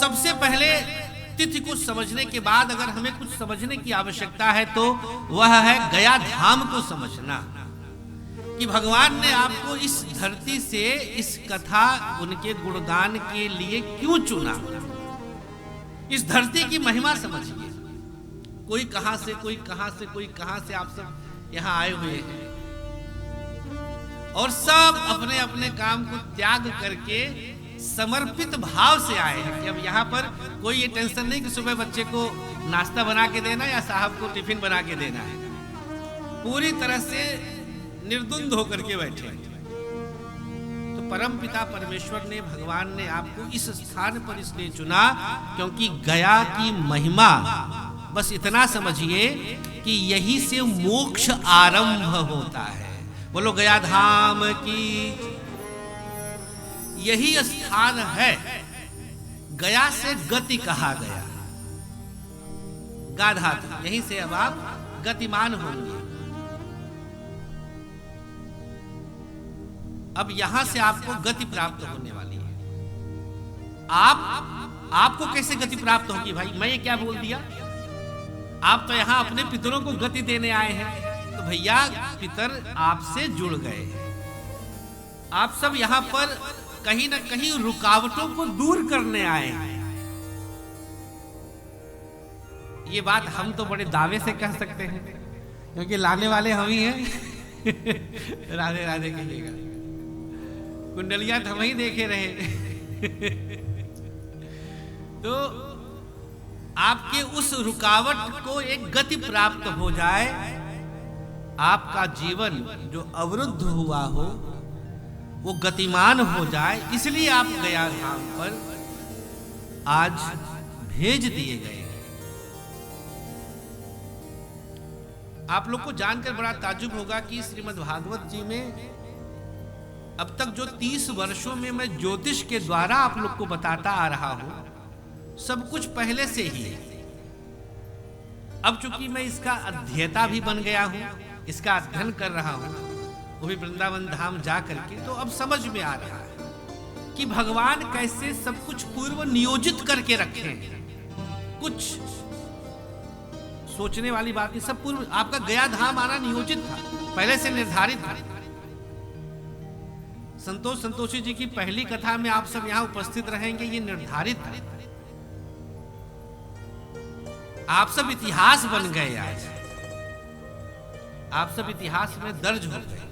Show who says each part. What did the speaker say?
Speaker 1: सबसे पहले तिथि को समझने के बाद अगर हमें कुछ समझने की आवश्यकता है तो वह है गया धाम को समझना, कि भगवान ने आपको इस धरती से इस कथा उनके गुणगान के लिए क्यों चुना। इस धरती की महिमा समझिए। कोई कहां से, कोई कहां से, कोई कहां से, आप सब यहां आए हुए हैं और सब अपने अपने काम को त्याग करके समर्पित भाव से आए हैं कि अब यहाँ पर कोई ये टेंशन नहीं कि सुबह बच्चे को नाश्ता बना के देना या साहब को टिफिन बना के देना है। पूरी तरह से निर्द्वंद होकर के बैठे हैं। तो परम पिता परमेश्वर ने, भगवान ने आपको इस स्थान पर इसलिए चुना क्योंकि गया की महिमा, बस इतना समझिए कि यही से मोक्ष आरंभ होता है। बोलो गया धाम की। यही स्थान है, गया से गति कहा गया, गाधा था, यहीं से अब आप गतिमान होंगे। अब यहां से आपको गति प्राप्त होने वाली है। आपको कैसे गति प्राप्त होगी भाई? मैं ये क्या बोल दिया? आप तो यहां अपने पितरों को गति देने आए हैं, तो भैया पितर आपसे जुड़ गए हैं। आप सब यहां पर कहीं ना कहीं रुकावटों को दूर करने आए हैं। ये बात हम तो बड़े दावे से कह सकते हैं क्योंकि लाने वाले हम ही हैं। राधे राधे कहिएगा, कुंडलियां तो हम ही देखे रहे। तो आपके उस रुकावट को एक गति प्राप्त हो जाए, आपका जीवन जो अवरुद्ध हुआ हो वो गतिमान हो जाए, इसलिए आप गया धाम पर आज भेज दिए गए। आप लोग को जानकर बड़ा ताज्जुब होगा कि श्रीमद् भागवत जी में अब तक जो 30 वर्षों में मैं ज्योतिष के द्वारा आप लोग को बताता आ रहा हूं, सब कुछ पहले से ही है। अब चूंकि मैं इसका अध्येता भी बन गया हूं, इसका अध्ययन कर रहा हूं, वो भी वृंदावन धाम जा करके, तो अब समझ में आ रहा है कि भगवान कैसे सब कुछ पूर्व नियोजित करके रखे हैं। कुछ सोचने वाली बात नहीं, सब पूर्व। आपका गया धाम आना नियोजित था, पहले से निर्धारित था। संतोष संतोषी जी की पहली कथा में आप सब यहां उपस्थित रहेंगे, ये निर्धारित था। आप सब इतिहास बन गए, आज आप सब इतिहास में दर्ज हो गए।